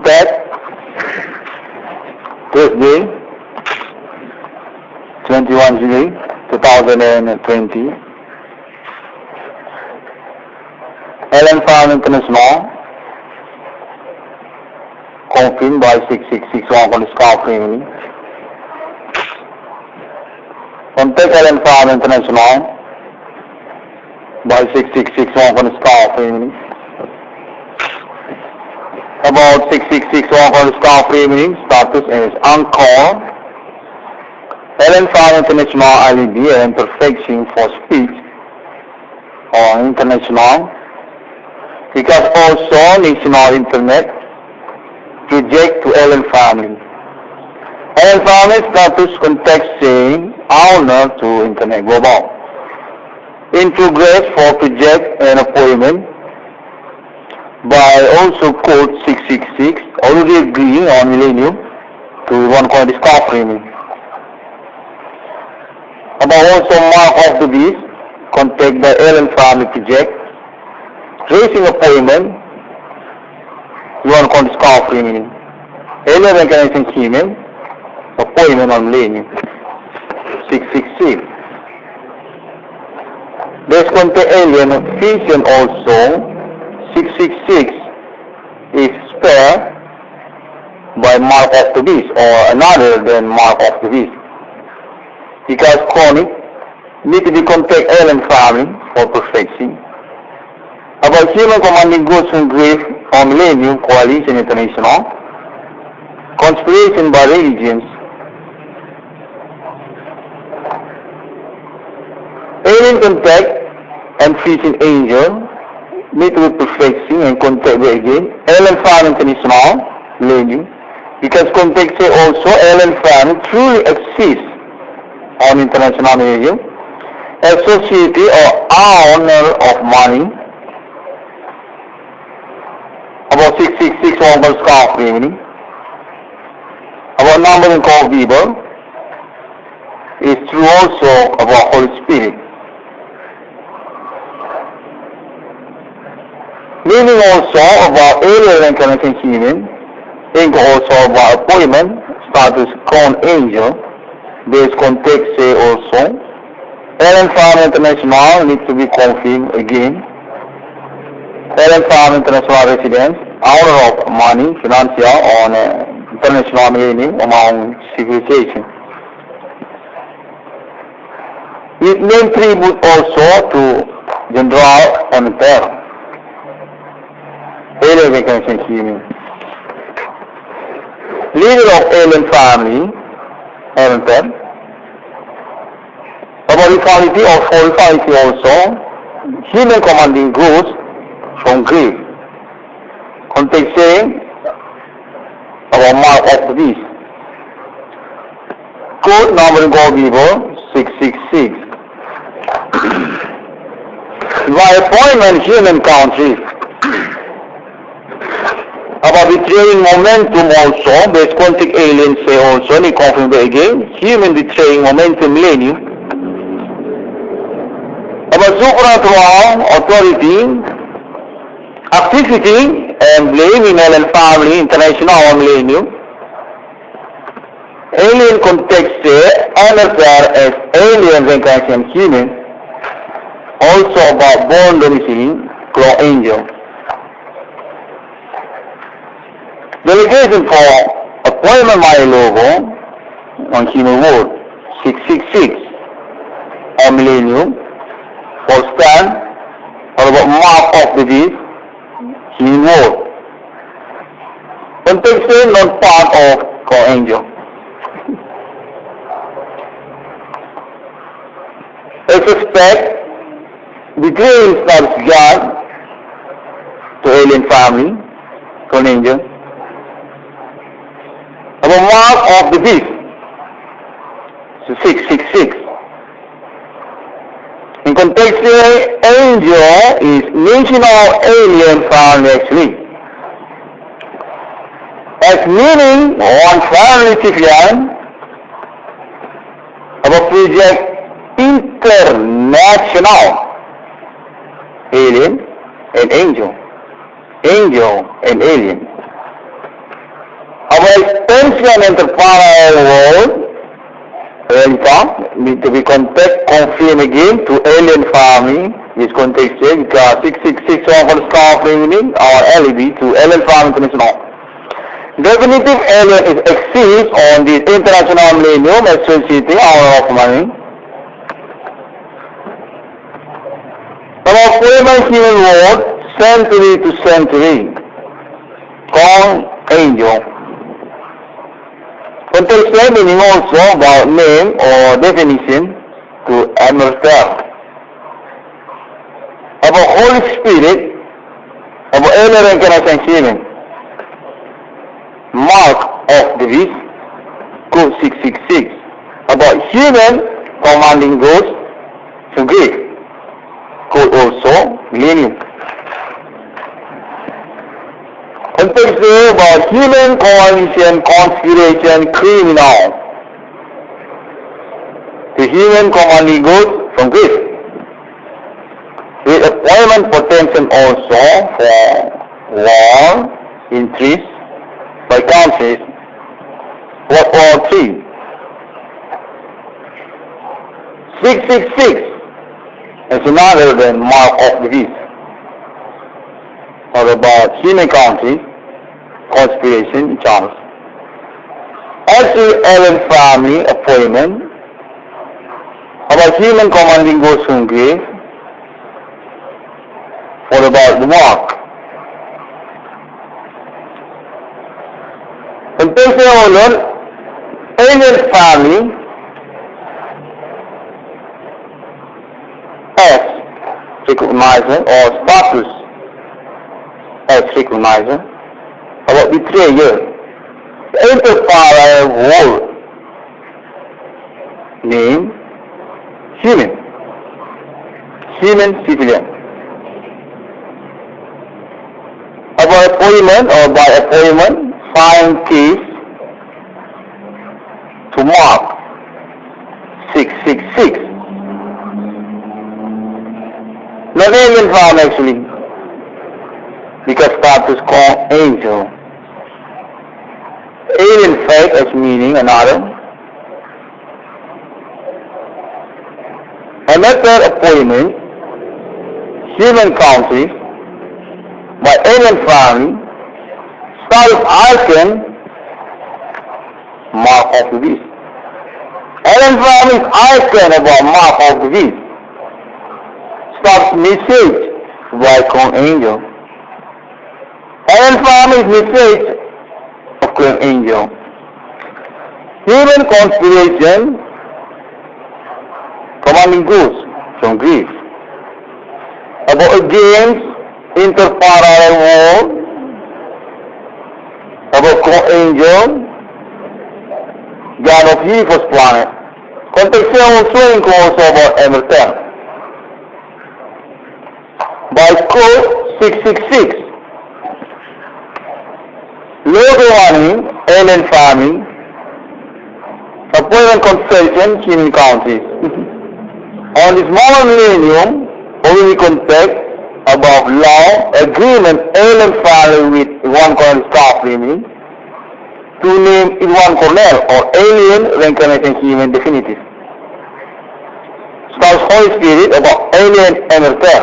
contact Thursday, 21 July 2020. Farm International confirmed by 6661 on the scarf family. Contact Farm International by 6661 on the scarf family. About 6661 on the scarf family status is encore. Farm International ILB and perfection for speech or international. Because also national internet project to family. Family status contact saying owner to internet global. In progress for project and appointment by also code 666 already agreeing on MILENIUM to one coin discount premium. About also mark of the beast contact the family project. Tracing appointment, you want to discount premium. Alien recognition email, appointment on MILENIUM 666. There's contact alien fusion also 666 is spare by mark of the beast or another than mark of the beast. Because chronic need to be contact alien family for perfection. About human commanding goods from grave from MILENIUM Coalition International, conspiration by religions, alien contact and fusion angel need to be perfection and contact again, alien farm international, MILENIUM, because contact say also alien farm truly exists on international MILENIUM, a society or owner of money. About 666 1 scarf remaining. About number in call people is true also about Holy Spirit. Meaning also about alien reincarnation human, think also about appointment, status crown angel, there's context say also. Alien Farm International needs to be confirmed again. Alien Farm International residence, owner of money, financial on international MILENIUM among civilization. It name tribute also to General Emerther, alien recognition human. Leader of alien family, Emerther. About equality or equality also, human commanding goods from grave. Context saying about mark of the beast. Code number go people 666. By appointment human country. About betraying momentum also, there's contact aliens say also, and he confirmed again, human betraying momentum MILENIUM. About supernatural authority, activity and blaming alien family, international on MILENIUM. Alien context say, Emerther as alien reincarnation human. Also about born domicile, claw angel. Delegation for appointment my logo on human world 666 on MILENIUM for stand or about mark of the beast human world. Context say not part of claw angel. I suspect between status God to alien family, claw angel. About mark of the beast, so 666. In context, angel is national alien family actually. As meaning one family civilian about project international alien and angel. Angel and alien. there is tension interparallel wall, need to be contact confirm again to alien family, this context here, because 666 over staff remaining or LEB to alien family international. Definitive alien is exists on the international millennium associating our of money. About human world, century to century, called angel. Contextual meaning also about name or definition to Emerther. About Holy Spirit, about alien reincarnation healing. Mark of the beast, code 666. About human commanding ghost to grief, code also millennium. Context about human coalition, conspiration, criminal. The human commanding ghost from grief. With appointment potential also for war, intrigue, by countries, World War III. 666 is another than mark of the beast. Or about human country, conspiration, chance. Actually, alien family appointment. About human commanding ghost from grave. For about the mark. Contemporary alien family as recognizer or status as recognizer about betrayer. Interparallel world name human civilian. About appointment or by appointment, find case to mark 666. Not alien found actually, because status called angel. Alien fact as meaning another. Emerther appointment, human country, by alien family, status icon, mark of the beast. Alien family is icon about mark of the beast. Status message by called angel. Alien family is message of called angel. Human conspiration, commanding ghost from grief. About against interparallel world. About co-angel, God of universe planet. Contextual also includes about Emerther. By code 666. Logo warning, alien farming, appointment consultation, human countries. On this modern millennium, we contact about law, agreement, alien family with Irwan Cornel staff remaining to name Irwan Cornel or alien reincarnation human definitive. Status Holy Spirit about alien Emerther.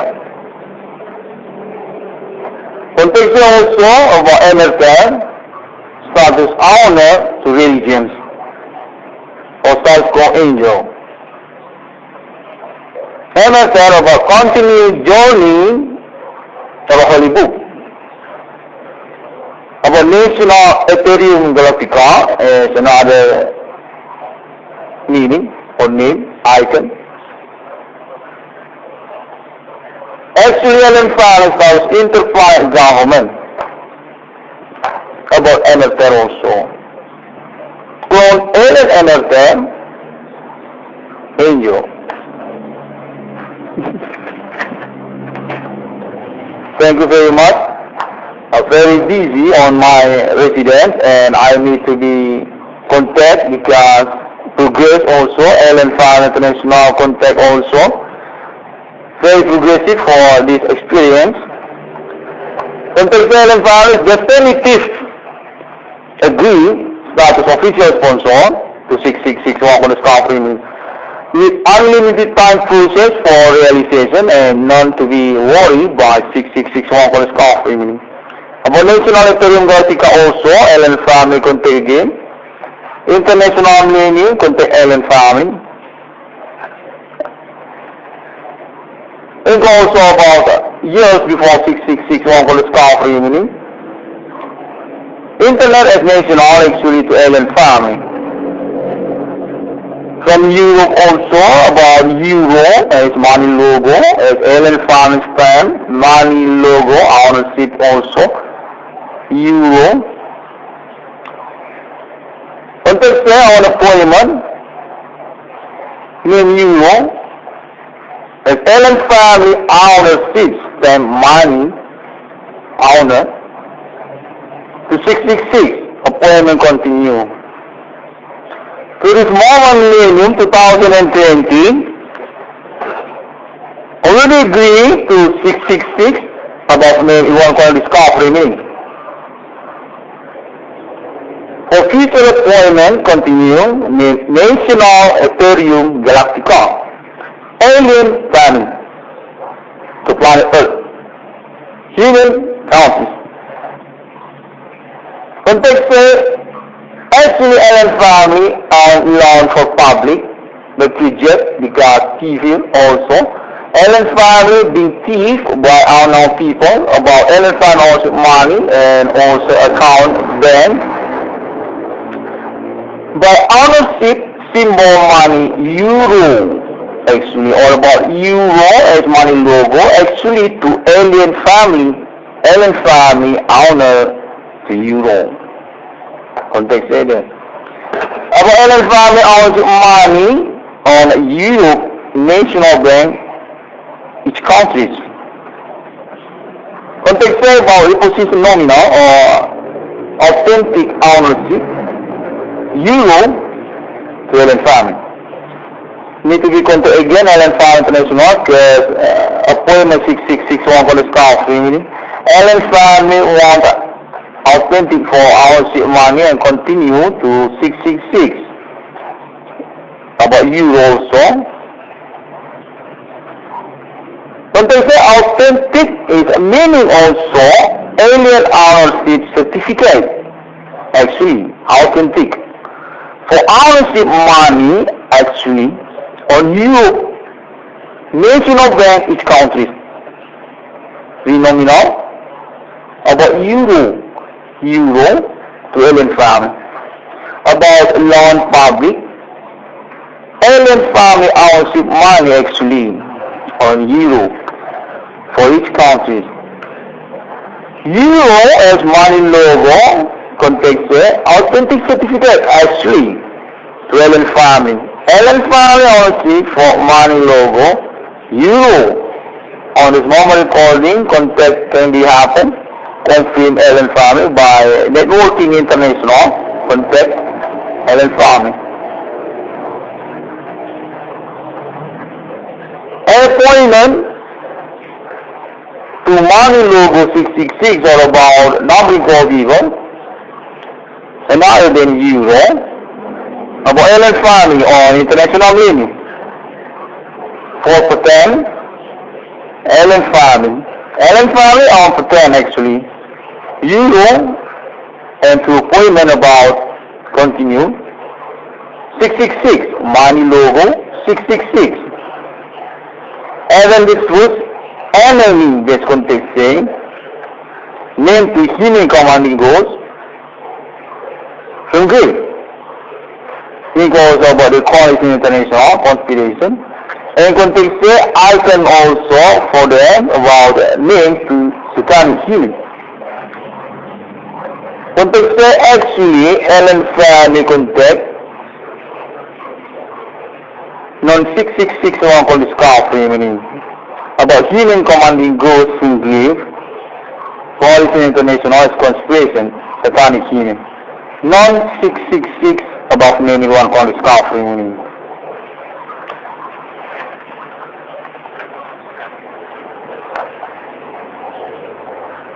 Contextual also about Emerther, status honor to religions or status called angel. Emerther about continued journey of a holy book. About National Ethereum Galactica is another meaning or name, icon. Actually, alien family is interplanet government. About Emerther also. Clone alien Emerther, angel. Thank you very much. I'm very busy on my residence and I need to be contact because progress also, alien family international contact also. Very progressive for this experience. Contact alien family definitive agree status official sponsor to 666 Wakon Discovery with unlimited time process for realization and none to be worried by 666 Wakon Discovery. About national Ethereum Vertica also, Ellen family contact again. International MILENIUM contact Ellen family. Think also about years before 666 Wakon Discovery. Internet as national actually to Ellen family. From Europe also about Euro as money logo, as Ellen family stamp, money logo, ownership also, Euro. Context on appointment, name Euro, as Ellen family ownership stamp, money, owner, to 666, appointment continue. To this moment, MILENIUM 2020, already agreed to 666 about Irwan Cornel discovery. For future appointment, continue, National Ethereum Galactica, alien family, to planet Earth, human countries. Context actually Ellen family are known for public, but reject because thieving also. Ellen family being thieved by unknown people about Ellen family also money and also account bank. By ownership symbol money euro actually, or about euro as money logo actually to Ellen family owner to euro. Context there. About Ellen family owns money on Europe National Bank, each country. Context about reposition nominal or authentic ownership, Euro to Ellen family. Need to be contact again Ellen family international because appointment 6661 for the scout family. Ellen family want authentic for ownership money and continue to 666 about Euro also. When they say authentic is meaning also alien ownership certificate actually authentic for ownership money actually on Euro national bank each country nominal about Euro to alien family. About non-public, alien family ownership money actually on Euro for each country. Euro as money logo contains authentic certificate actually to alien family. Alien family ownership for money logo Euro. On this moment recording, contact can be happen. Confirm Ellen family by networking international. Contact Ellen family. Appointment to money logo 666 or about numbering code people and other than Euro. About Ellen family on international MILENIUM 4 for 10. Ellen family on for 10 actually. Euro and to appointment about continue 666 money logo 666. And then this was enemy based context saying name to human commanding goes from Greek. He goes about the coalition international conspiration. And context say I can also for them about name to satanic healing. Context say actually Ellen family contact non 6661 called the scarf meaning about human commanding ghosts from grave, coalition international conspiration, satanic healing. Non 666 about many one called the scarf meaning.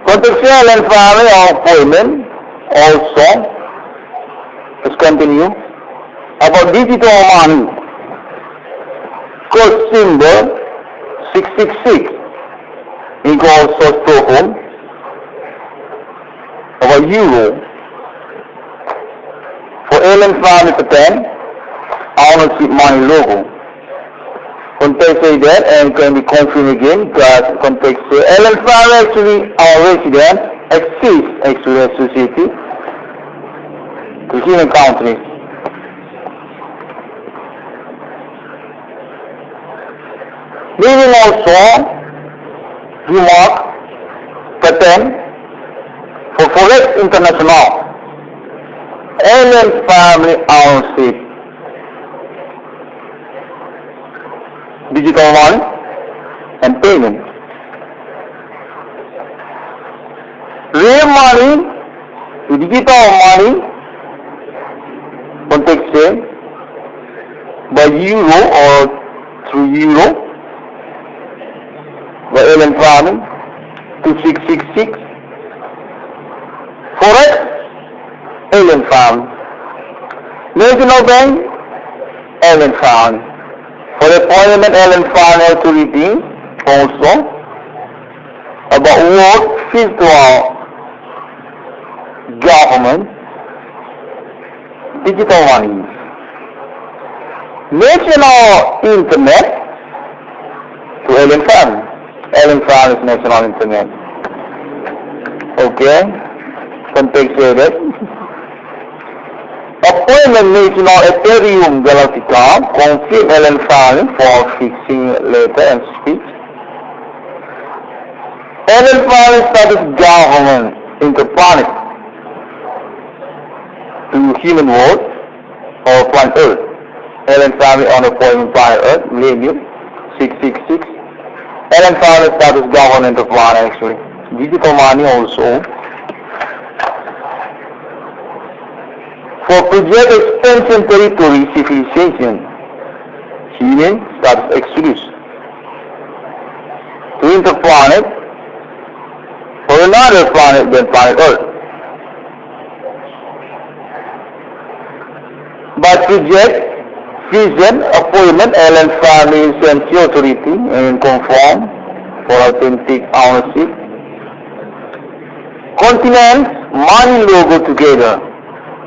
Contextual and family appointment also Let's continue. About digital money. Code symbol 666 equals Stockholm. About euro. For alien family patent, ownership money logo. Context say that and can be confirmed again because context say alien family actually our resident exists actually as society to human countries. Meaning also remark patent for Forex International alien family ownership digital money and payment. Real money to digital money context say by euro or through euro by alien family 2666 Forex alien family national bank alien family for appointment alien family authority also about work virtual government digital money national internet to alien family is national internet. Okay, context say that appointment national Ethereum Galactica confirm alien family for fixing letter and speech. Alien family status government interplanet to human world or planet Earth. Alien family on appointment planet Earth, MILENIUM 666. Alien family status government of planet actually. Digital money also. For project expansion territory civilization, human status exodus. To interplanet for another planet than planet Earth. By project vision appointment alien family essential authority and conform for authentic ownership. Continents money logo together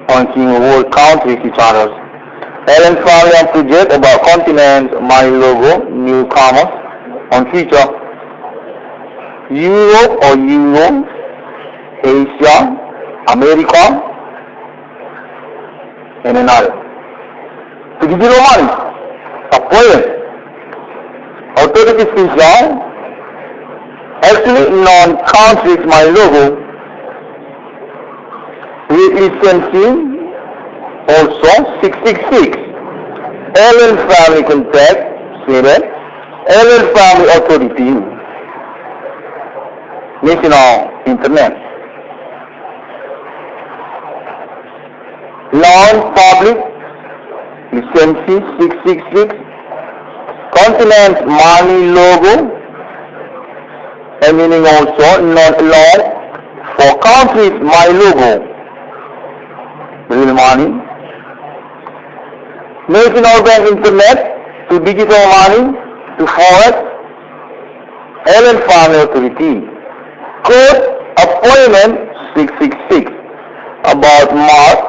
on human world countries each other. Alien family and project about continents money logo newcomers on future. Europe or Euro, Asia, America, and another. To digital money, appointment authority feature actually non-countries money logo with licensing also 666 alien family contact say that alien family authority national internet non-public licensing 666 continent money logo and meaning also non-allowed for countries money logo real money national bank internet to digital money to forex alien family authority code appointment 666 about mark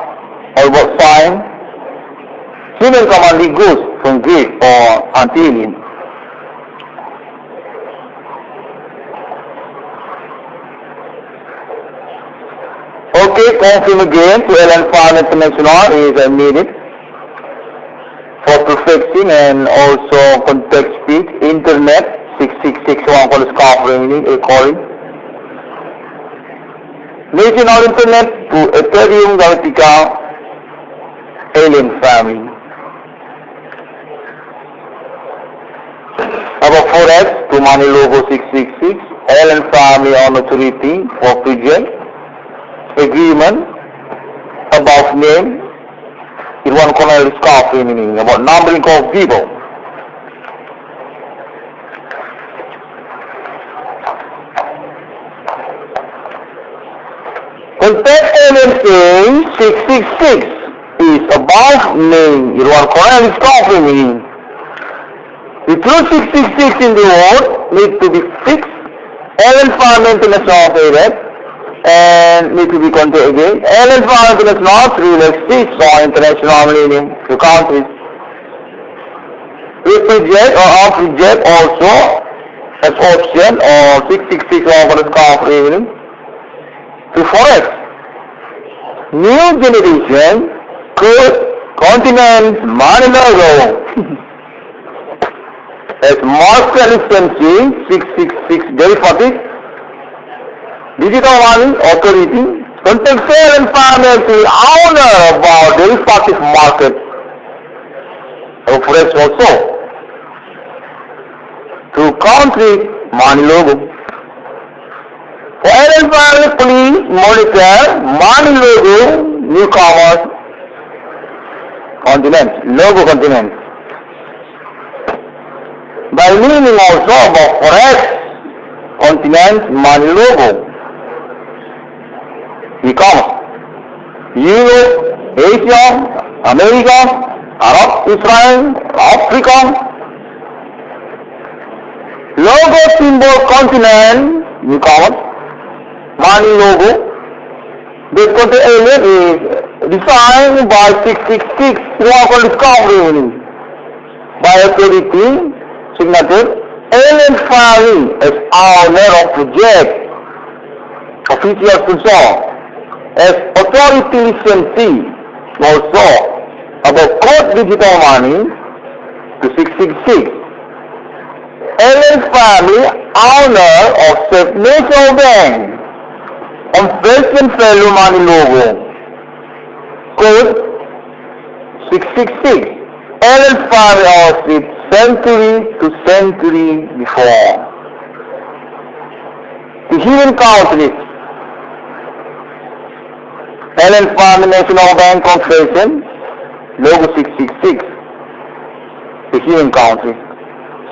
or about sign human commanding goods from Greek or Antillean. Okay, confirm again to alien family international is needed for perfecting and also context speech internet 6661 for the scarf recording. National internet to Ethereum Galactica alien family. About forex to money logo 666 alien family on authority for project agreement about name Irwan Cornel scarf meaning about numbering of people. Contact alien saying 666 is above name Irwan Cornel is confirming. The 2666 in the word need to be fixed. L5 maintenance operated and need to be contained again. L5 maintenance not real exists on international millennium to countries. If reject or off reject also as option or 666 over confirming to forex. New generation could continent money logo as market efficiency 666 derivative digital money authority contains sale and finance owner about derivative market of forex also to country money logo. For LL please monitor money logo newcomers continent logo continent. By meaning also about forex continent money logo e-commerce Europe, Asia, America, Arab, Israel, Africa. Logo symbol continent e-commerce money logo. This content element is designed by 666 local discovery by authority signature alien filing as owner of project official sponsor as authority licensee also about code digital money to 666 alien family owner of Safe National Bank on Fashion Value Money logo code 666 alien family ownership century to century before. The hidden countries Allen Farm National Bank Confederation logo 666 the hidden country.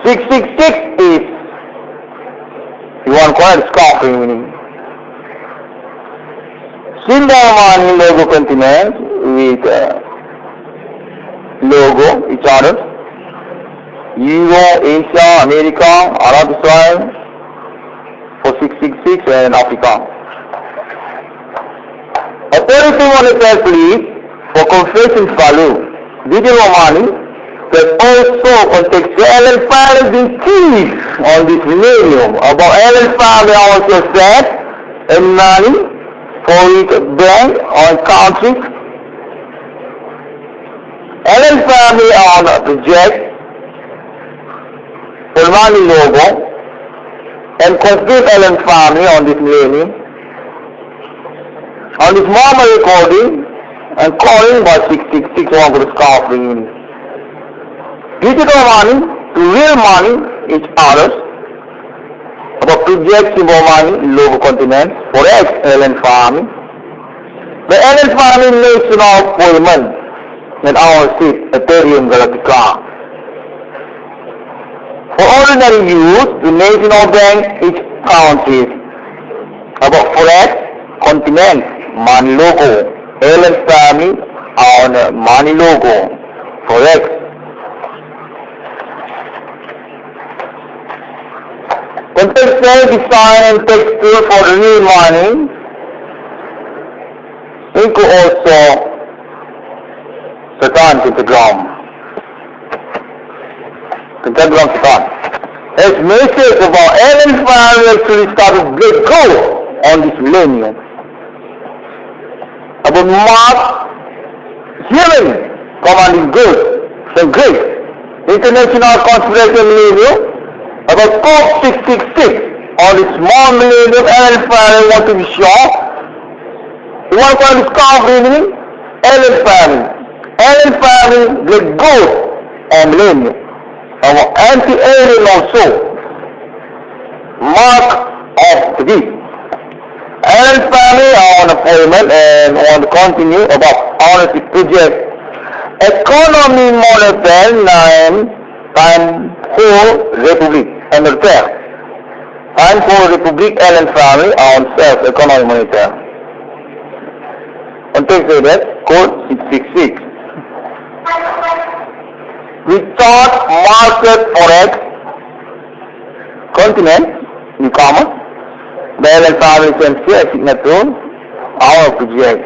666 is Irwan Cornel country meaning. Symbol money logo continent with logo each other. Europe, Asia, America, Arab, Israel for 666 and Africa. Authority monetary please for confession value. Digital money that also contextual and financing keys on this millennium about Allen family also said and money for each bank or country. Allen family on a project for money logo and complete Allen family on this millennium. On this normal recording and calling by 666 over the scoffing. Digital money to real money each others about project symbol money logo continent for X Allen family. The Allen family national payment and our seat Ethereum Galactica. For ordinary use, the national bank each country about forex continent money logo Allen family on money logo forex. Contextual design and texture for the real money include also Satan pentagram. Pentagram Satan. As message about Allen family actually started great goal on this millennium. About Mark healing commanding good and great international conspiration millennium about code 666 on the small millennium Allen family want to be sure. You want to discover meaning Allen family get good on millennium. Our anti-alien also mark of the beast. Allen family on appointment and want to continue about ownership project. Economy monetary 9 time for Republic Emerther. Time for Republic Allen family on self economy monetary. Context that code 666. stock market forex continent newcomer balance and share signature our project.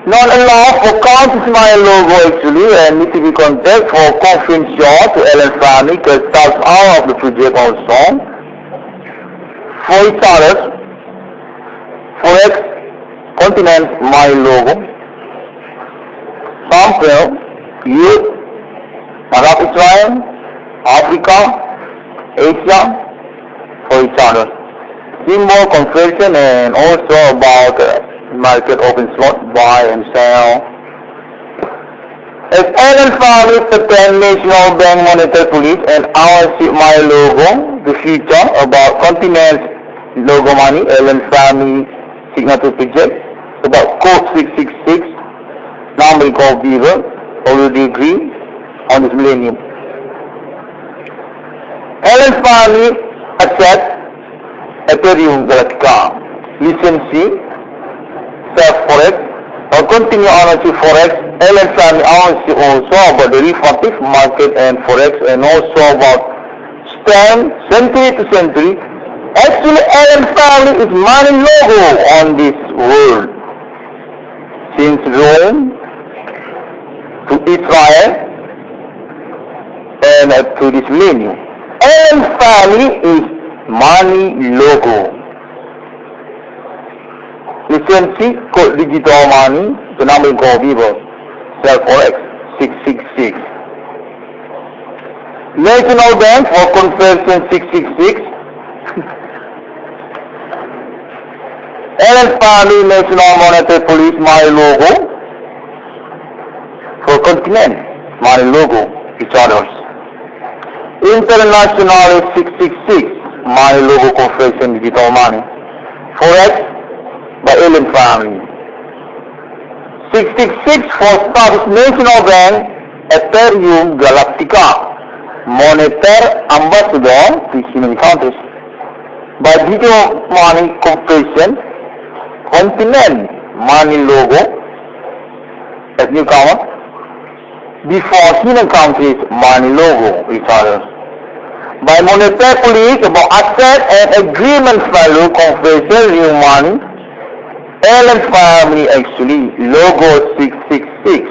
Not enough for count my logo actually and need to be contact for confidential to Ellen family because that's out of the project also. For each other, forex continent my logo. Sample, Europe, Arab Israel, Africa, Asia, for each other. Symbol conversion and also about market open slot, buy and sell. As Allen family, Japan National Bank Monetary Police and our my logo, the future about continent logo money, Allen family signature project, about code 666, number called Beaver, already agree on this millennium. Allen family accept Ethereum Galactica, licensee, self-forex, or continue ownership forex, Allen family ownership also about the derivative market and forex and also about stand century to century. Actually, Allen family is money logo on this world. Since Rome to Israel and to this millennium. Allen family is money logo. Licensee code digital money, the number called Vivo, sell forex 666. National Bank for conversion 666. Allen family National Monetary Police my logo. For continent my logo, each others. International 666 my logo conversion digital money. Forex by Allen family. 666 for South National Bank, Ethereum Galactica, Monetary Ambassador to human countries. By digital money conversion, continent money logo as newcomer. Before human countries money logo each other. By monetary police about asset and agreement value conversion new money. Allen family actually logo 666.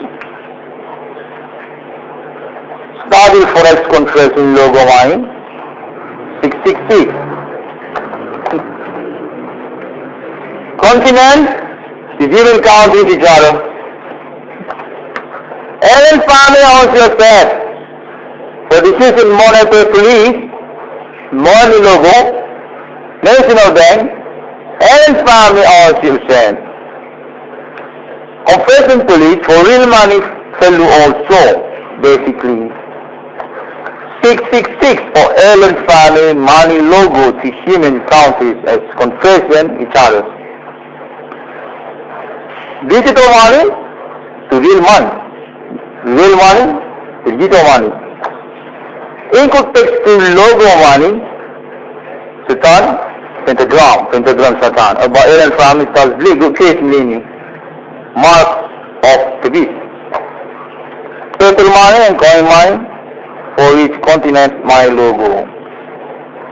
Study forex conversion logo money 666. Continent the given countries each other. Allen family also said, so this is in monetary police, money logo, National Bank, Allen family also said. Conversion police for real money value also, basically. 666 for Allen family money logo to human countries as conversion each other. Digital money to real money. Real money, digital money. Input text to logo money, Satan, pentagram Satan. About Allen family starts legal case meaning mark of the beast. Paper money and coin money for each continent my logo.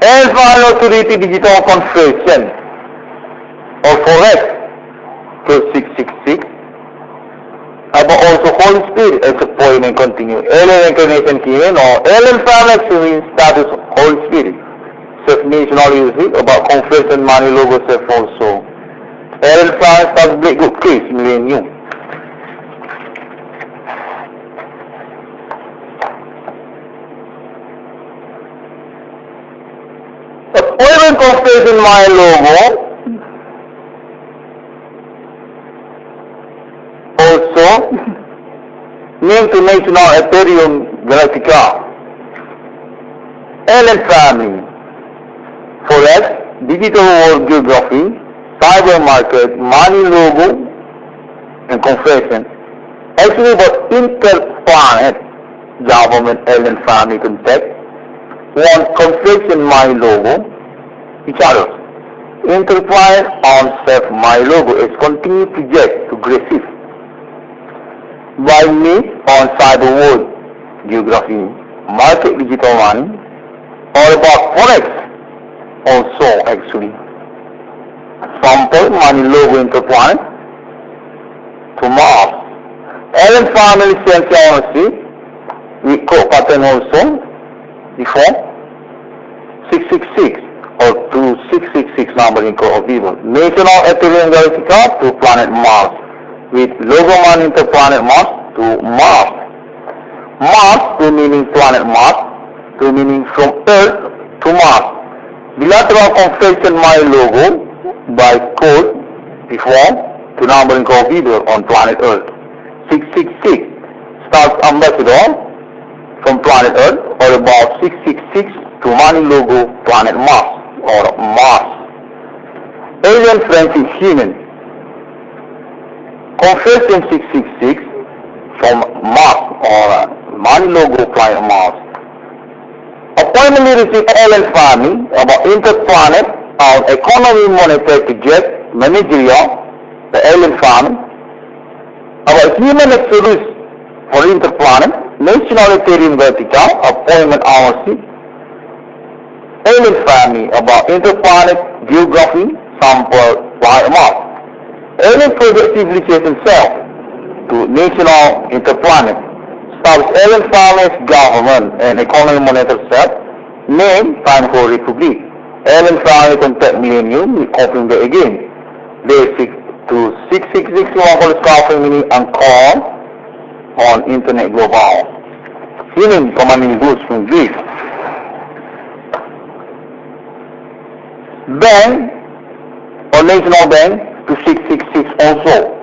Allen family authority digital conversion or forex to 666. About also Holy Spirit as a point and continue. Allen incarnation came or Allen family means status Holy Spirit. Self-national music about conversion money logo self also. Allen family starts break good case millennium. Appointment conversion money logo also named to National Ethereum Galactica. Allen family forex, digital world geography, cyber market, money logo and conversion. Actually about interplanet government Allen family contact. One conversion my logo, each other. Interplanet on self my logo is continued project to aggressive. By me on cyber world geography, market digital money, or about forex also actually. Sample money logo interplanet to Mars. Allen family sales ownership, we call pattern also before 666 or 2666 number in code of people. National Ethereum Verifica to planet Mars with logo money interplanet Mars to Mars. Mars to meaning planet Mars to meaning from Earth to Mars. Bilateral confession my logo by code before to number in code video on planet Earth. 666 starts ambassador from planet Earth or about 666 to money logo planet Mars or Mars. Alien friendship human. Confession 666 from Mars or money logo planet Mars. Appointment received alien family about interplanet on economy monetary project managerial the alien family about human exodus for interplanet national Ethereum vertical appointment ownership alien family about interplanet geography sample planet Mars. Alien project civilization self to national interplanet established alien families government and economy monetary self name time for republic. Alien family contact millennium we open the again. They seek to 666 for family and call on internet global. Human commanding goods from Greece. Bank or national bank to 666 also.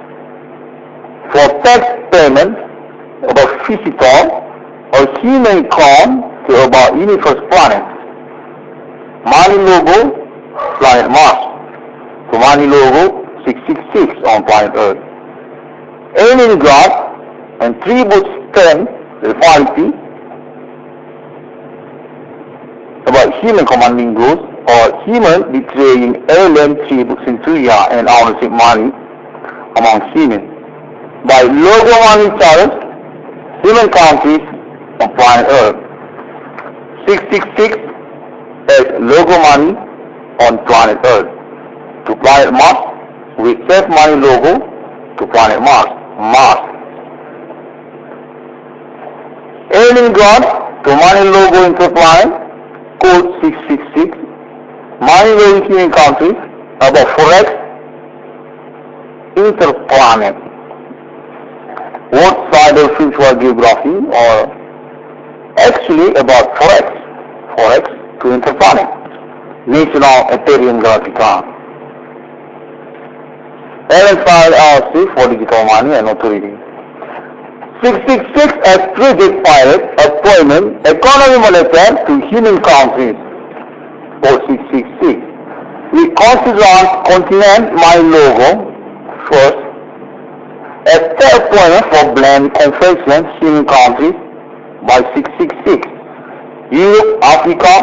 For tax payment about visitor or human come to about universe planet. Money logo planet Mars. So money logo 666 on planet Earth. Alien God and tribute strength, equality about human commanding goods or human betraying alien tribute centuria and ownership money among human. By logo money challenge, human countries on planet Earth. 666 as logo money on planet Earth. To planet Mars with self money logo to planet Mars. Mars. Alien God to money logo interplanet code 666. Money logo human countries about forex interplanet. What side of future geography or actually about forex. Forex to interplanet. National Ethereum Verifica. Alien file RC for digital money and authority. 666 as project pilot appointment economy monetary to human countries for 666. We consider continent my logo first as third appointment for blend confession human countries by 666. Europe, Africa,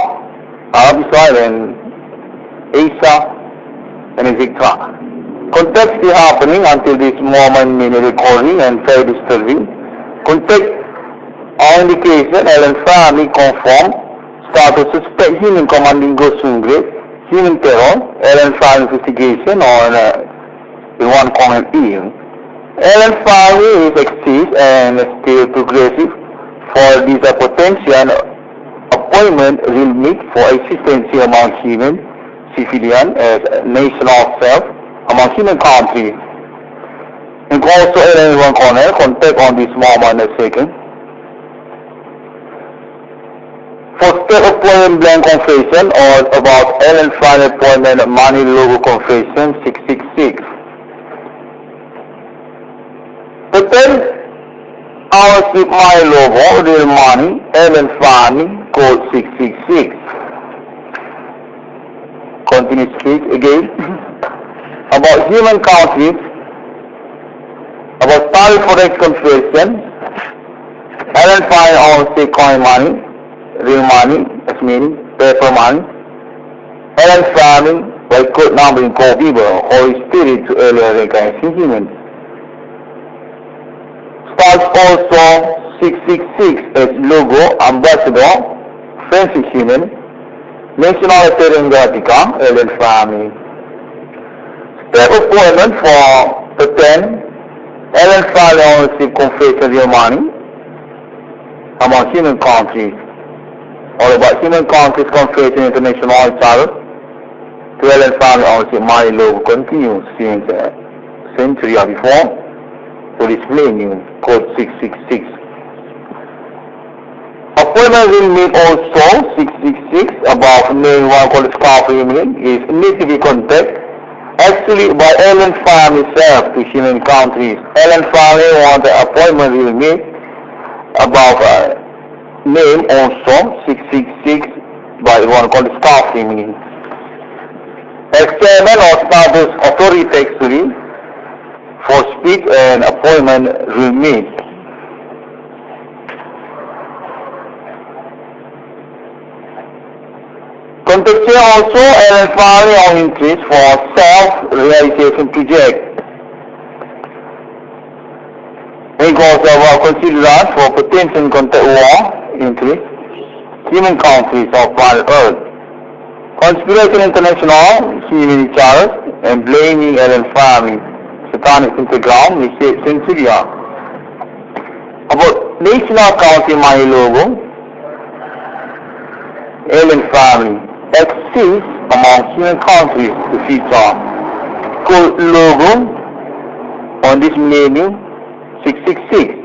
Arab Israel and Asia and etc. Context is happening until this moment meaning recording and fair disturbing. Context our indication alien family conform start to suspect human commanding goods from great human terror, alien family investigation on Irwan Cornel EU. Alien family is exists and still progressive for this potential appointment will meet for existence among human civilian as national self among human countries. And also Irwan Cornel contact on this moment a second. For step appointment blank confession or about alien file appointment money logo confession 666. But then our ship my logo real money alien family code 666. Continue speak again. About human countries, about style forex confession, alien file on say coin money, real money, that's meaning paper money, alien family by code number in code people, Holy Spirit to earlier reincarnation human. Starts also 666 as logo, ambassador, friendship human, nationality Ringatica, alien family. Step appointment for the 10, alien family ownership confession real money among human countries. All about human countries confession international charter to alien family ownership money logo continues since century or before for this MILENIUM code 666. Appointment will meet also 666 about name one called scarf evening is need to be contact actually by alien family itself to human countries. Alien family want the appointment will meet about name also 666 by one called scarf evening. External or status authority actually for speech and appointment will meet. Contextual also and family on interest for self-realization project. Because of our consideration for potential contact war interest, human countries of planet Earth. Conspiration International, human charters, and blaming alien family, satanic interground, mistakes in Syria. About national county money logo, alien family exists among human countries to feature called logo on this MILENIUM 666.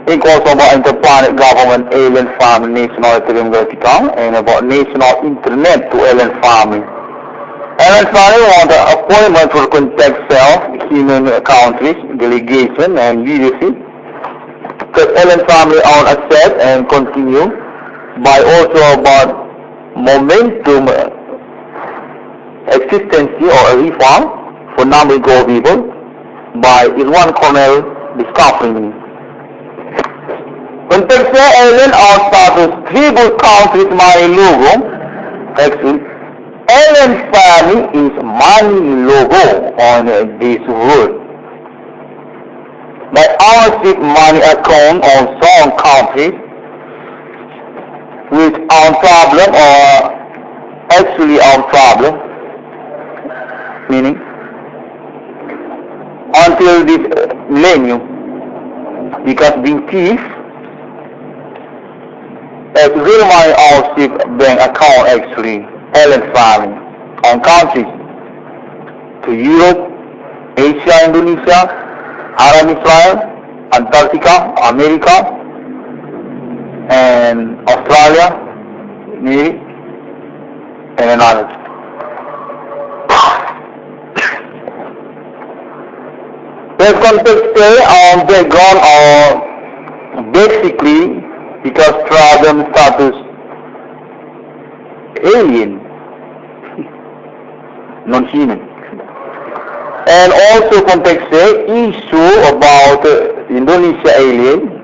It goes about interplanet government alien family nationality vertical and about national internet to alien family. Alien family want an appointment for contact self, human countries, delegation and leadership. Because alien family own access and continue by also about momentum existency or a reform for non-legal people by Irwan Cornel discovering. Contextual alien or status tribal countries money logo actually alien family is money logo on this word. By ownership money account on some countries with our problem or actually our problem, meaning until this MILENIUM, because being thief as real money ownership bank account actually alien family on countries to Europe, Asia, Indonesia, Arab Israel, Antarctica, America, and Australia, maybe, and others. There's context on background or basically because problem status alien, non-human. And also context issue about Indonesia alien.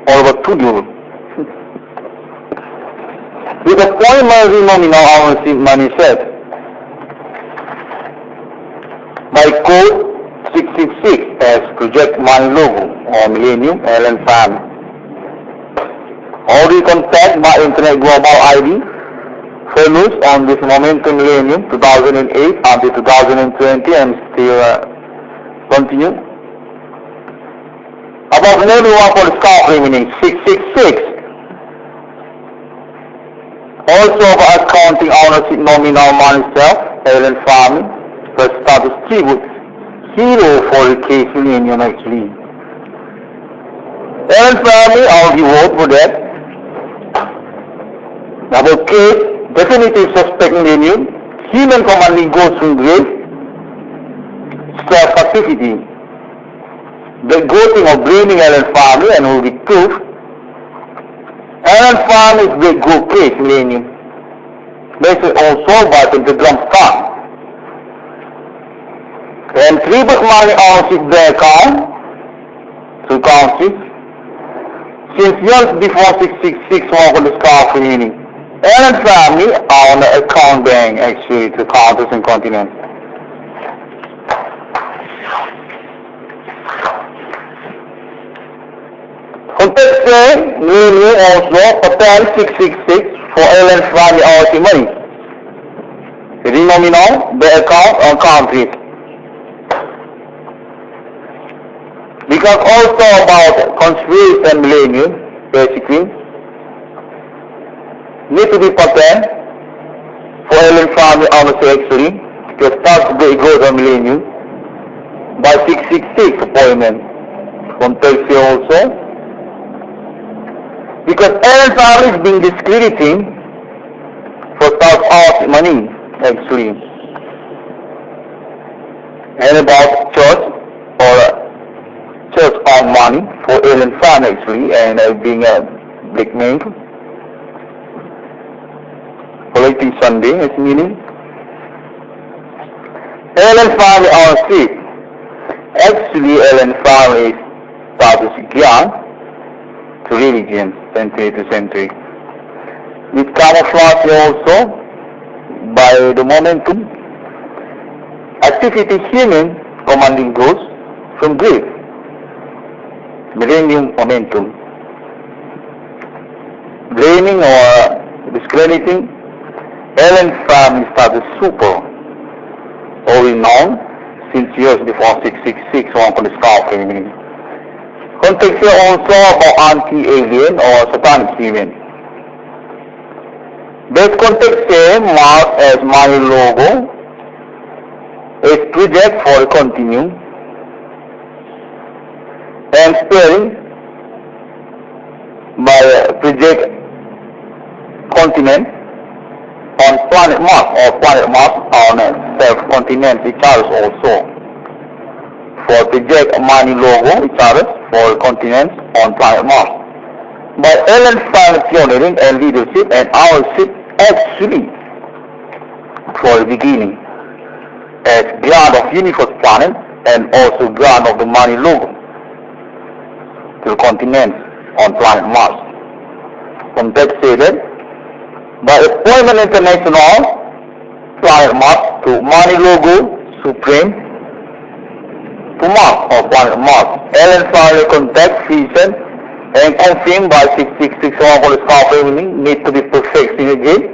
All about two euros. With the primary nominal ownership money set by code 666 as project money logo or MILENIUM alien family. Already contact by internet global ID follows on this momentum MILENIUM 2008 until 2020 and still continue. About another one for the scarf meaning 666. Also about accounting ownership nominal money self, alien family, plus status tribute, hero for the case MILENIUM actually. Alien family, I'll give vote for that. About case, definitive suspect MILENIUM, human commanding goes from grave, self-activity. The ghosting of blaming alien family and will be proof. Alien family is the go case MILENIUM. Based also by the drum star. And tribute money ownership their account to countries since years before 666 for the scarf meaning. Alien family on the account bank actually to countries and continents. Context say MILENIUM also pattern 666 for alien family RT money. Renominal the account on countries. Because also about conspiracy and MILENIUM basically need to be pattern for alien family honestly actually because that's the goes on MILENIUM by 666 appointment. Context say also because alien family is being discrediting for South Earth money actually and about church or church on money for alien family actually and being a blackmail collecting Sunday is meaning alien family on street actually alien family status young to religion century to century with camouflage also by the momentum activity human commanding growth from grief millennium momentum blaming or discrediting alien family status super or renowned since years before 666 one for the star meaning. Context here also about anti-alien or satanic human. This context here marked as my logo is project for a continuum and spelling by project continent on planet Mars or planet Mars on self-continent which are also for project money logo which are for continents on planet Mars. By alien family pioneering and leadership and ownership actually for the beginning as ground of universe planet and also ground of the money logo to the continents on planet Mars. From that stated, by appointment international planet Mars to money logo supreme to Mars or planet Mars. Alien family contact fusion and confirmed by 6661 for the star family need to be perfected again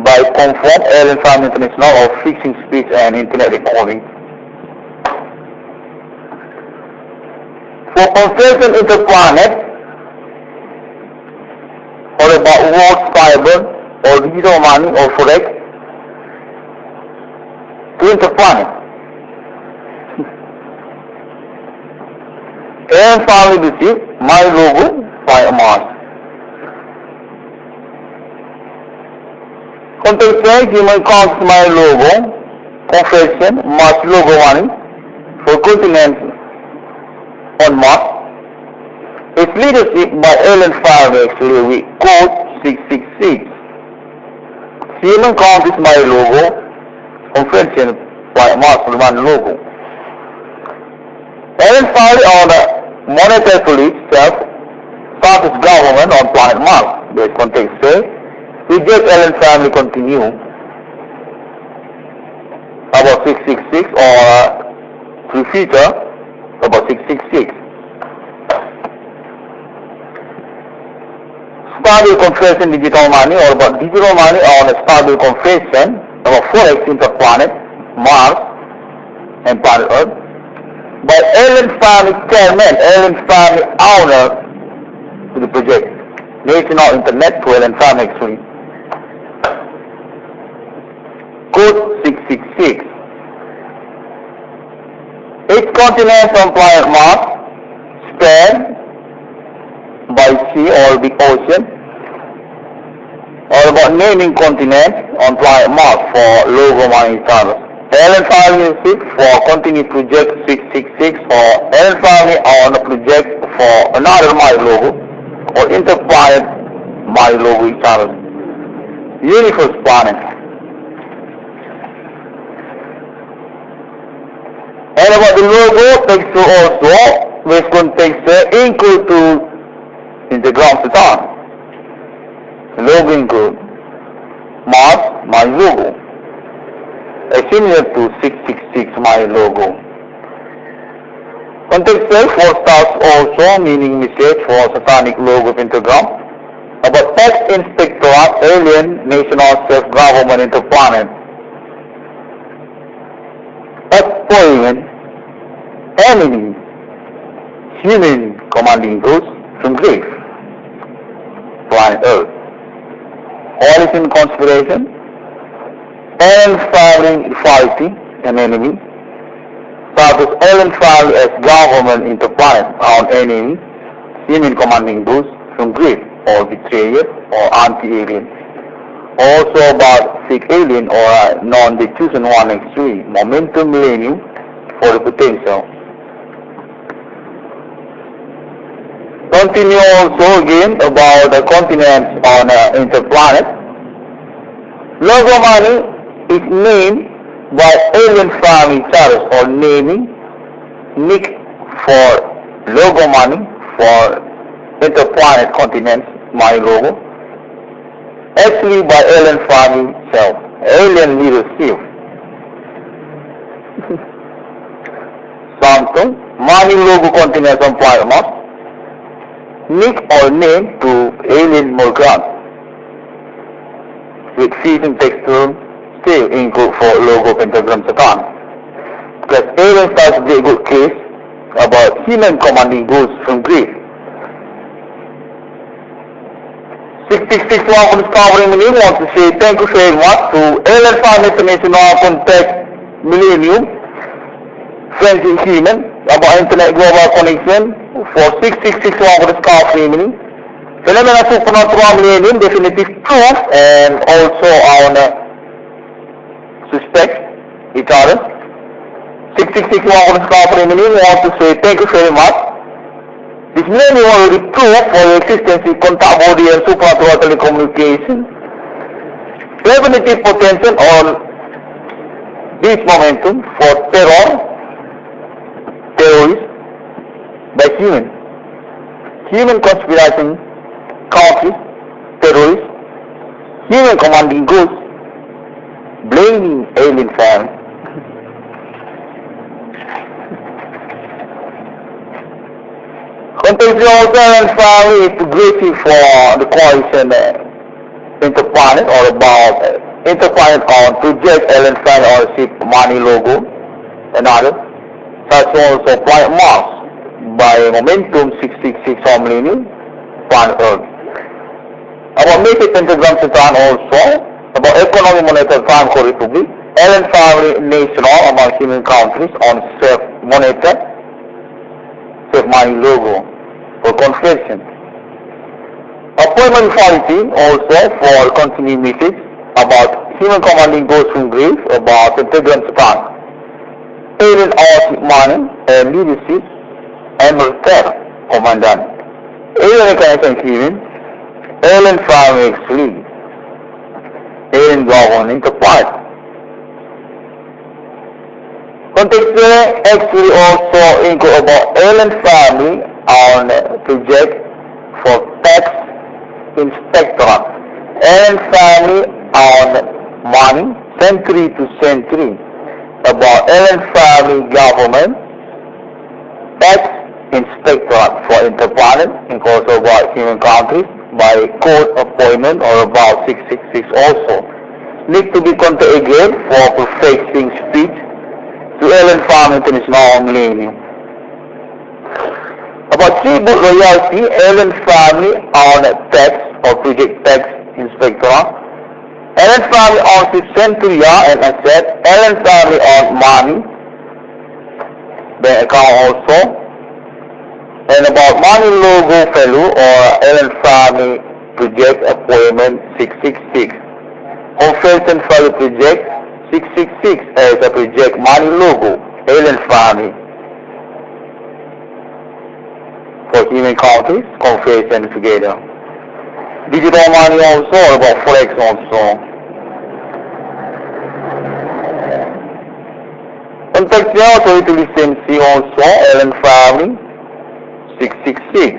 by confirmed alien family international of fixing speech and internet recording. For confession interplanet or about world fiber or digital money or forex to interplanet. Alien family receive my logo by Mars. Context say human counts my logo, confession, Mars logo money for continents on Mars. Its leadership by alien family actually we code 666. Human count is my logo, confession by Mars one logo. Alien family on the monetary police self status government on planet Mars. This context say reject alien family continue about 666 or to future about 666. Stable confession digital money or about digital money on a stable confession about forex interplanet Mars and planet Earth. By alien family chairman, alien family owner to the project. National Internet to alien family actually. Code 666. 8 continents on planet Mars spanned by sea or big ocean or about naming continents on planet Mars for logo money service. Alien family for continue project 666 or alien family on a project for another my logo or interplanet my logo service. Universe planet. And about the logo takes to also which context include to in the ground satan. The logo include similar to 666 my logo. Contextual for stars also meaning message for satanic logo pentagram. About text inspectorate, alien, national self-government interplanet. Appointment, enemy, human commanding ghost from grave. Planet Earth. All is in conspiration. Alien family equality, an enemy. Status alien family as government interplanet, our enemy. Human commanding ghost from grave, or betrayer, or anti-alien. Also about fake alien or non-chosen-one extreme, momentum millennium for the potential. Continue also again about the continents on interplanet. Logo money is named by alien family status or naming nick for logo money for interplanet continents, my logo. Actually by alien family self, alien leadership. Something, money logo continents on planet Mars. Nick or name to alien Morgan with fusion texture still include for logo pentagram Satan. Because alien starts to be a good case about human commanding goods from Greece. 666 from discovering millennium wants to say thank you very much to alien family international contact millennium friends in human about internet global connection for 666 for discovering millennium. Phenomena supernatural millennium definitive proof and also our suspect each other. 666 for discovering millennium wants to say thank you very much. This millennium already proved for the existence of contact body and supernatural telecommunication. Definitive potential on this momentum for terrorists by human conspiration countries, terrorists, human commanding ghosts, blaming alien family. Contextual alien family is aggressive for the coalition interplanet or about interplanet on project alien family ownership money logo and others, such also planet Mars by momentum 666 on millennium planet Earth. About major pentagram Satan also, about economic monetary time for republic, alien family national among human countries on self-monetary self-money logo for confession. Appointment quality also for continuing message about human commanding goes from grave about pentagram Satan. Alien ownership money and leadership Emerther commandant. Alien incarnation human, alien family extreme, alien government interplanet. Contextually actually also include about alien family on project for tax inspectorate. Alien family on money century to century. About alien family government tax inspectorate for interplanet and also about human countries by court appointment or about 666 also. Need to be contacted again for perfecting speech to alien family international millennium. About tribute royalty, alien family on tax or project tax inspectorate. Alien family on centuria and asset. Alien family on money, bank account also. And about money logo fellow or alien family project appointment 666. Confession fellow project 666 as a project money logo, alien family. For human countries, confession together. Digital money also, about forex also. Contextual authority license also, alien family 666.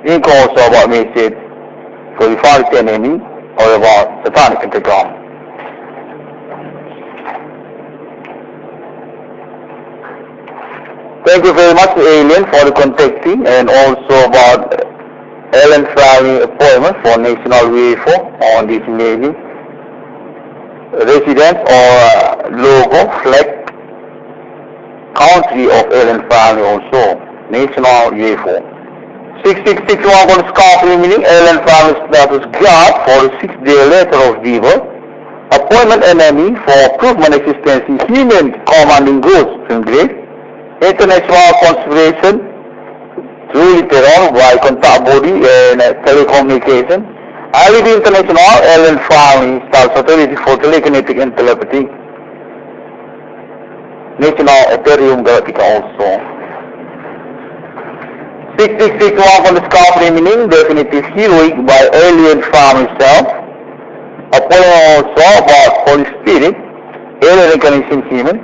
Think also about message for the false enemy or about satanic pentagram. Thank you very much, Alien, for the contacting and also about Alien family appointment for national UFO on this Navy residence or logo flag country of Alien family also national UFO. 6661 on scarf meaning Alien family status guard for the 6-day letter of Beaver appointment enemy for proven existence human commanding groups in grade international conspiration through literal by contact body and telecommunication. ILD International, Alien Family, Stars Authority for Telekinetic and Telepathy. National Ethereum Galactica also. 6661 from the Scarf meaning definitive heroic by Alien Family self. Appointment also about Holy Spirit, Alien Incarnation Human.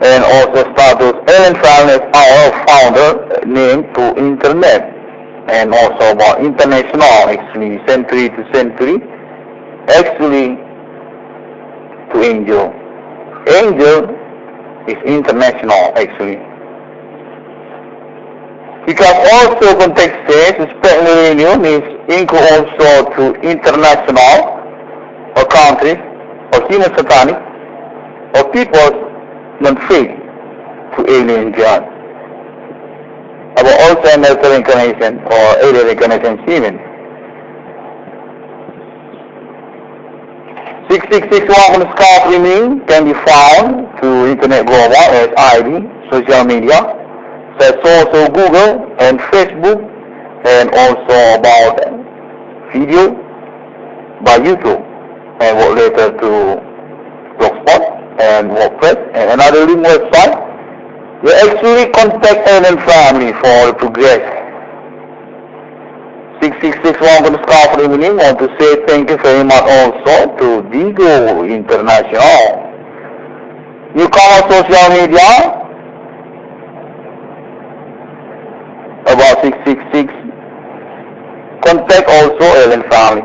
And also status Alien Family as our founder name to Internet. And also about international, actually century to century, actually to angel. Angel is international actually. Because also context says MILENIUM is equal also to international or countries or human satanic or people's non-faith to alien God. About also Emerther reincarnation or alien reincarnation human. 6661 from the scarf meaning can be found to Internet Global as ID, social media, such also Google and Facebook, and also about video by YouTube, and what later to Blogspot and WordPress and another link website. You actually contact Alien Family for the progress. 6661 from the scarf meaning want to say thank you very much also to Digo International. Newcomer social media about 666. Contact also Alien Family.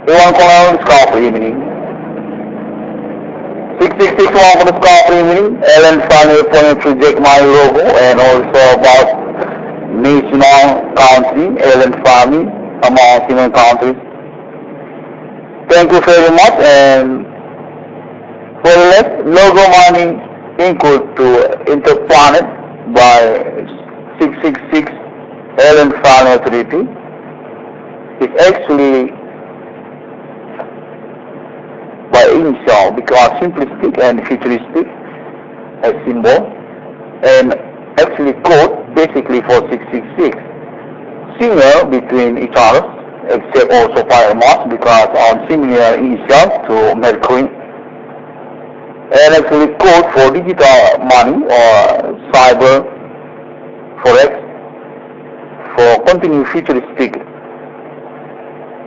Irwan Cornel scarf meaning. 6661 for the scarf meaning, Alien Family appointment project my logo and also about national country, Alien Family among human countries. Thank you very much and for the left logo money include to Interplanet by 666 Alien Family Authority. It's actually by initial because simplistic and futuristic as symbol and actually code basically for 666 similar between each other except also fire mass because on similar initial to Mercury and actually code for digital money or cyber forex for continued futuristic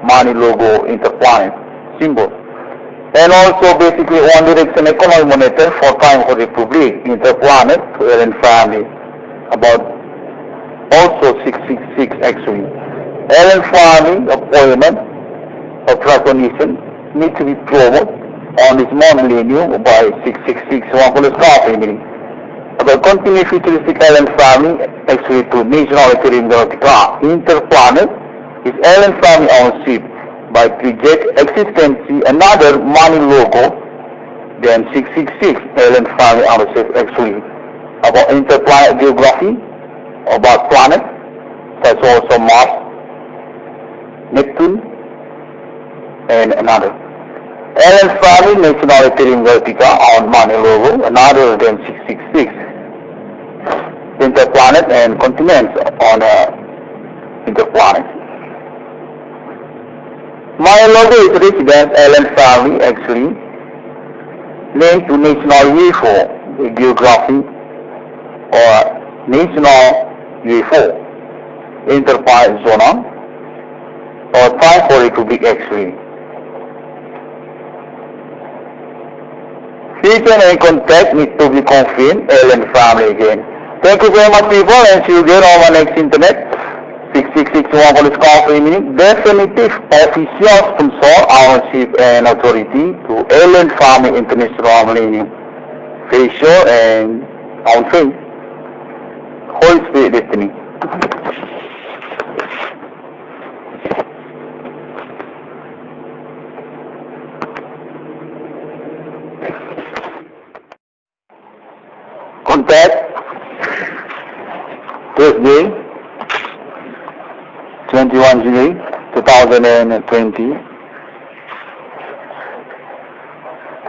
money logo interplanet symbol. And also basically one direction economic monitor for time for Republic, Interplanet, to Alien Family. About also 666 actually. Alien Family appointment of recognition need to be promoted on this millennium by 666 one for the staff meeting. About continued futuristic Alien Family actually to national Ethereum Galactica. Interplanet is Alien Family ownership by project existency another money logo then 666 Alien Family ownership actually about interplanet geography about planet that's also Mars, Neptune and another. Alien Family national Ethereum Galactica on money logo another than 666 interplanet and continents on interplanet. My logo is residence Alien Family actually named to national UFO geography or national UFO enterprise zona or time for Republic actually. Feature and contact need to be confirmed Alien Family again. Thank you very much people and see you again on my next internet. 6661 for the scarf meaning definitive official sponsor ownership and authority to Alien Family International Millennium. Facial and on faith, Holy Spirit destiny. Contact Thursday, 21 July 2020.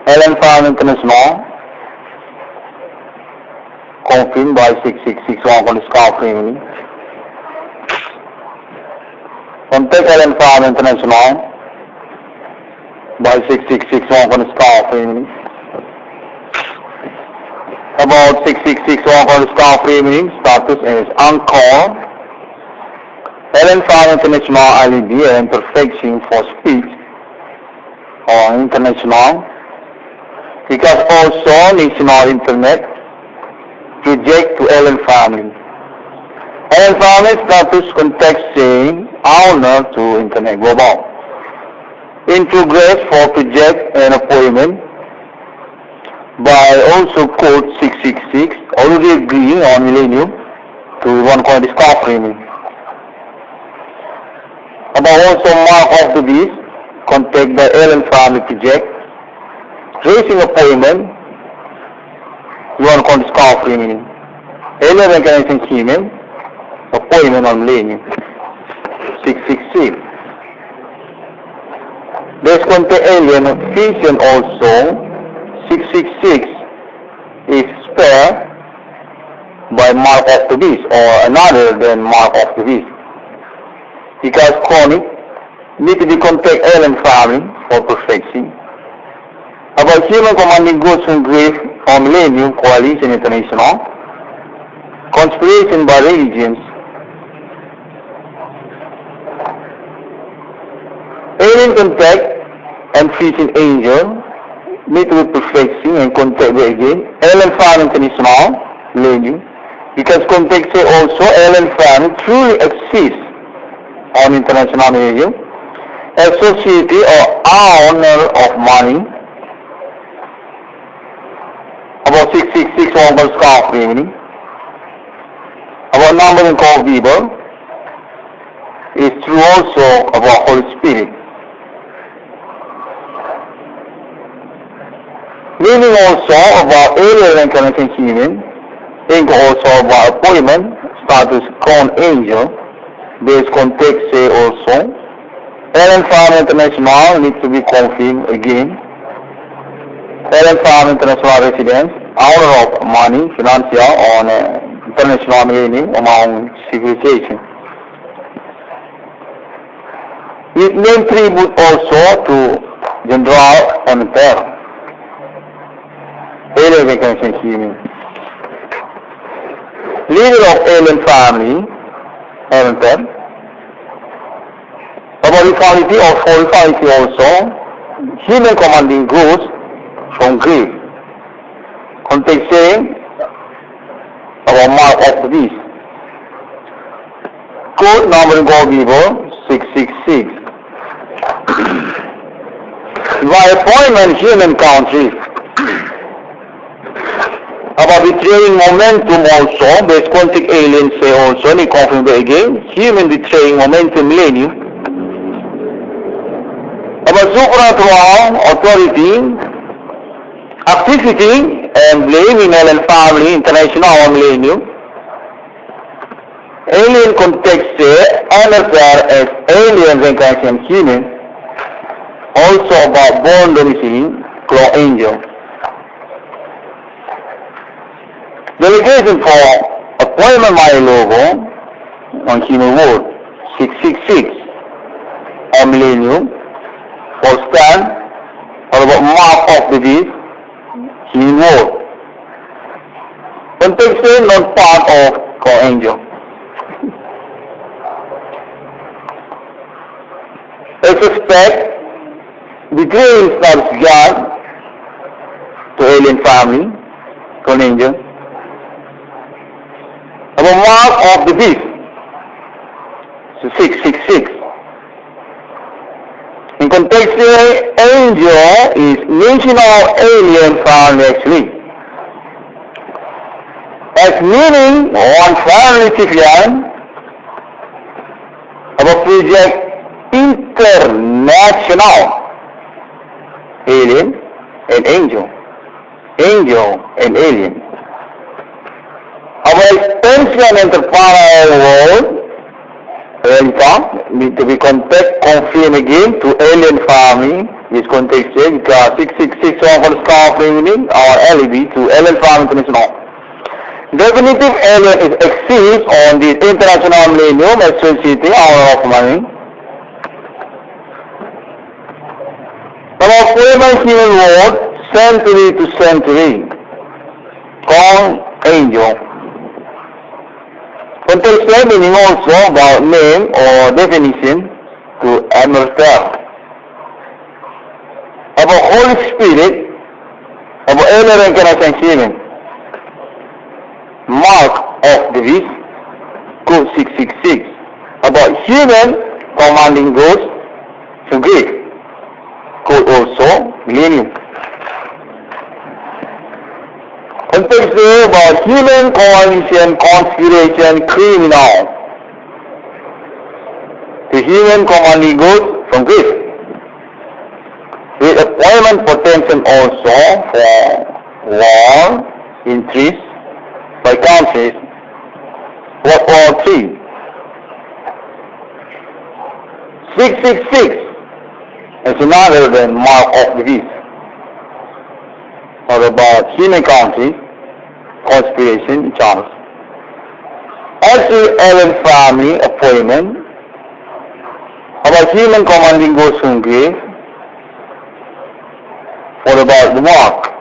Ellen Farm International, confirmed by 6661 on the scarf family. Contact Ellen Farm International by 6661 on the scarf family. About 6661 on the scarf family, status is encore. Ellen Farm International alibi and perfection for speech or international. Because also national internet project to Ellen family. Ellen family status contact saying owner to internet global. In progress for project and appointment by also code 666 already agreeing on MILENIUM to one called discount premium. About also mark of the beast contact by Ellen family project. Raising appointment, you want to call this call premium. Alien recognition email, appointment on MILENIUM. 666. There's contact alien vision also. 666 is spare by mark of the beast or another than mark of the beast. Because chronic need to be contact alien family for perfection. About human commanding goods from grief or MILENIUM Coalition International, conspiration by religions, alien contact and fishing angel, meet with perfection and contact again, alien fan international, MILENIUM, because contact say also alien fan truly exists on international MILENIUM, a society or owner of money. About 666 over scarf remaining. About number and call people is true also about Holy Spirit. Meaning also about alien reincarnation human, think also about appointment, status crown angel, base context say also, Ellen Farm International needs to be confirmed again. Ellen Farm International residence, owner of money, financial on international MILENIUM among civilization. It name tribute also to General Emerther, alien recognition human. Leader of alien family, Emerther. About equality or for equality also, human commanding goods from grief. Context saying about mark of the beast. Code number go people 666. By appointment human country. About betraying momentum also, base contact aliens say also, and confirm again, human betraying momentum MILENIUM. About supernatural authority, activity and blaming Ellen family, international or MILENIUM. Alien context say Emerther as alien reincarnation human. Also about born domicile, claw angel. Delegation for appointment my logo on human world 666 or MILENIUM for stand or about mark of the beast human world. Context say not part of claw angel. I suspect the grain starts God to alien family, to an angel. About mark of the beast, so 666. In context here, angel is national alien family actually. as meaning one family civilian of a project international, alien and angel, angel and alien. Our expansion into parallel world, REINCARNATION, need to be contact confirmed again to alien family. This context here because 666 for the star meaning our alibi to alien family international. Definitive alien is exists on the international millennium associating our of money. Our human world century to century. Called angel. Context meaning also about name or definition to Emerther. About Holy Spirit, about alien reincarnation human. Mark of the beast, code 666. About human commanding ghost to grief, code also MILENIUM. Context about human coalition, conspiration, criminal. The human commanding ghost from grief. With appointment potential also for war, intrigue, by countries, World War III. 666 is another than mark of the beast. Or about human countries, conspiration, chance. Actually, alien family appointment. About human commanding ghost from grave. What about the mark?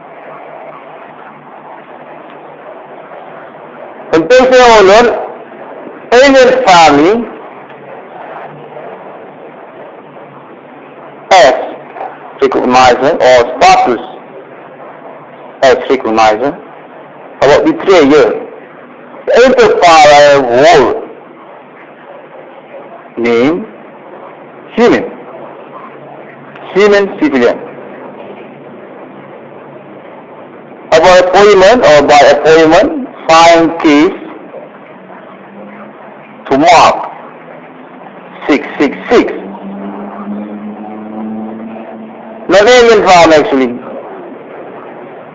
Context alien family as recognizer or status as recognizer. About betrayer, interparallel world name human civilian. About appointment or by appointment, sign case to mark 666. Not alien found actually,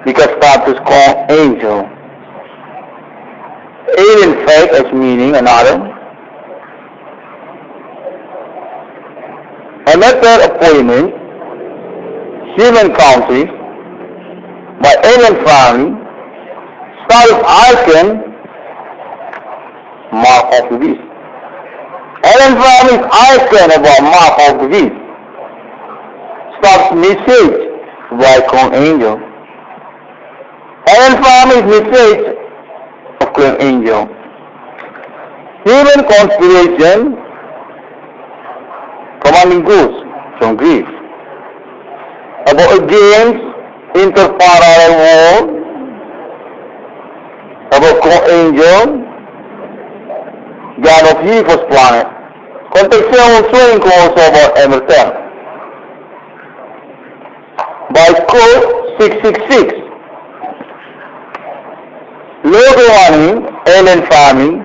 because status called angel. Alien fact as meaning another. Emerther appointment, human country, by alien family, status icon, mark of the beast. Alien family's icon about mark of the beast. Status message by called angel. Alien family's message of called angel. Human conspiration, commanding ghost from grief. About against interparallel world. About co-angel, God of universe planet. Context also includes about Emerther. By code 666, logo money, alien farming,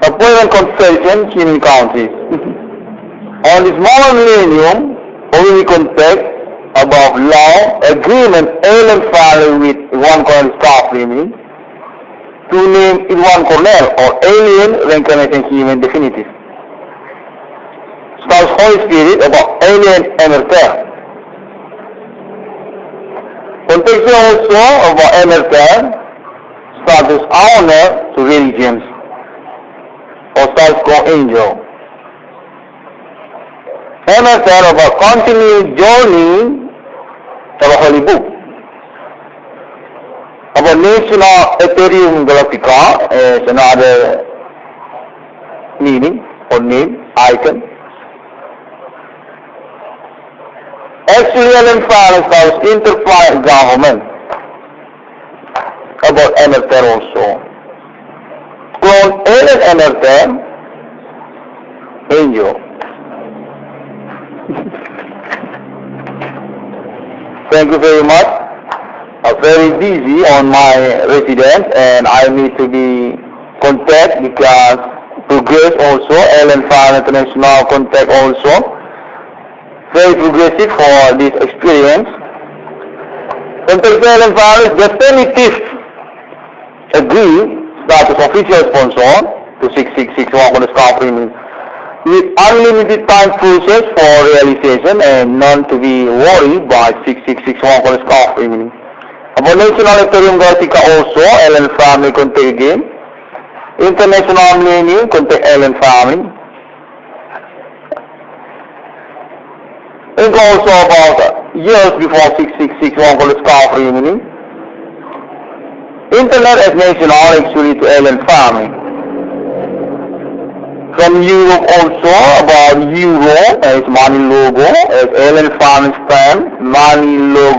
appointment consultation, human countries. On this moment millennium, we contact about law, agreement, alien family with one Cornel staff meaning, to name Irwan Cornel or alien reincarnation human definitive. Status Holy Spirit about alien Emerther. Context also about Emerther, status honor to religions or status called angel. Emerther about continued journey to the Holy Book. About National Ethereum Galactica is another meaning or name, icon. Actually, alien planets are interplanet government. About Emerther also. Clone alien Emerther, angel. Thank you very much. very busy on my residence and I need to be contact because progress also, LN5 international contact also. Very progressive for this experience. Contact LN5 is definitive agree status official sponsor to 6661 on the staff renewal with unlimited time process for realization and none to be worried by 6661 on the staff renewal. About national Ethereum Gartica also, LN family contact again. International MILENIUM contact LN family. Think also about years before 6661 on the staff renewal. Internet as national actually to LN family. From Europe also about Euro as money logo as LN family stamp, money logo